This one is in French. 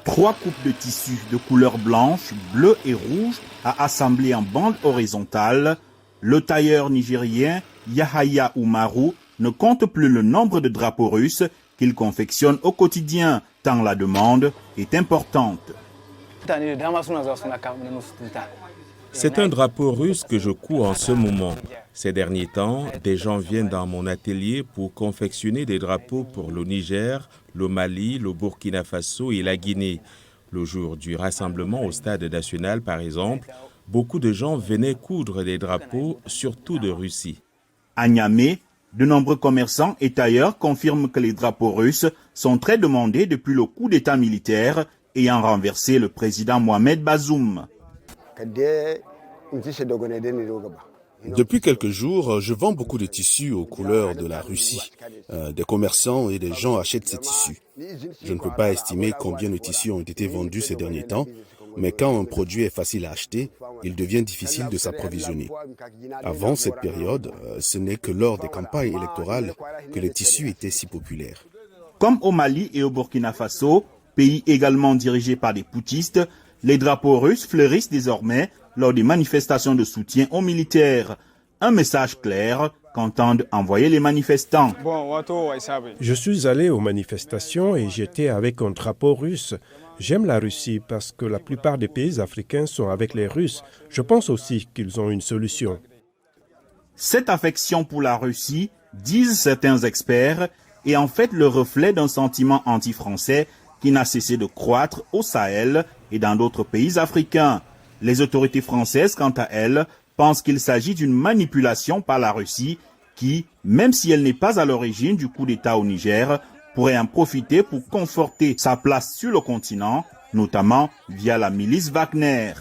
3 coupes de tissu de couleur blanche, bleue et rouge à assembler en bande horizontale. Le tailleur nigérien Yahaya Umaru ne compte plus le nombre de drapeaux russes qu'il confectionne au quotidien, tant la demande est importante. C'est un drapeau russe que je couds en ce moment. Ces derniers temps, des gens viennent dans mon atelier pour confectionner des drapeaux pour le Niger, le Mali, le Burkina Faso et la Guinée. Le jour du rassemblement au Stade national, par exemple, beaucoup de gens venaient coudre des drapeaux, surtout de Russie. À Niamey, de nombreux commerçants et tailleurs confirment que les drapeaux russes sont très demandés depuis le coup d'État militaire ayant renversé le président Mohamed Bazoum. Depuis quelques jours, je vends beaucoup de tissus aux couleurs de la Russie. Des commerçants et des gens achètent ces tissus. Je ne peux pas estimer combien de tissus ont été vendus ces derniers temps, mais quand un produit est facile à acheter, il devient difficile de s'approvisionner. Avant cette période, ce n'est que lors des campagnes électorales que les tissus étaient si populaires. Comme au Mali et au Burkina Faso, pays également dirigés par des putschistes, les drapeaux russes fleurissent désormais lors des manifestations de soutien aux militaires. Un message clair qu'entendent envoyer les manifestants. Je suis allé aux manifestations et j'étais avec un drapeau russe. J'aime la Russie parce que la plupart des pays africains sont avec les Russes. Je pense aussi qu'ils ont une solution. Cette affection pour la Russie, disent certains experts, est en fait le reflet d'un sentiment anti-français qui n'a cessé de croître au Sahel et dans d'autres pays africains. Les autorités françaises, quant à elles, pensent qu'il s'agit d'une manipulation par la Russie qui, même si elle n'est pas à l'origine du coup d'État au Niger, pourrait en profiter pour conforter sa place sur le continent, notamment via la milice Wagner.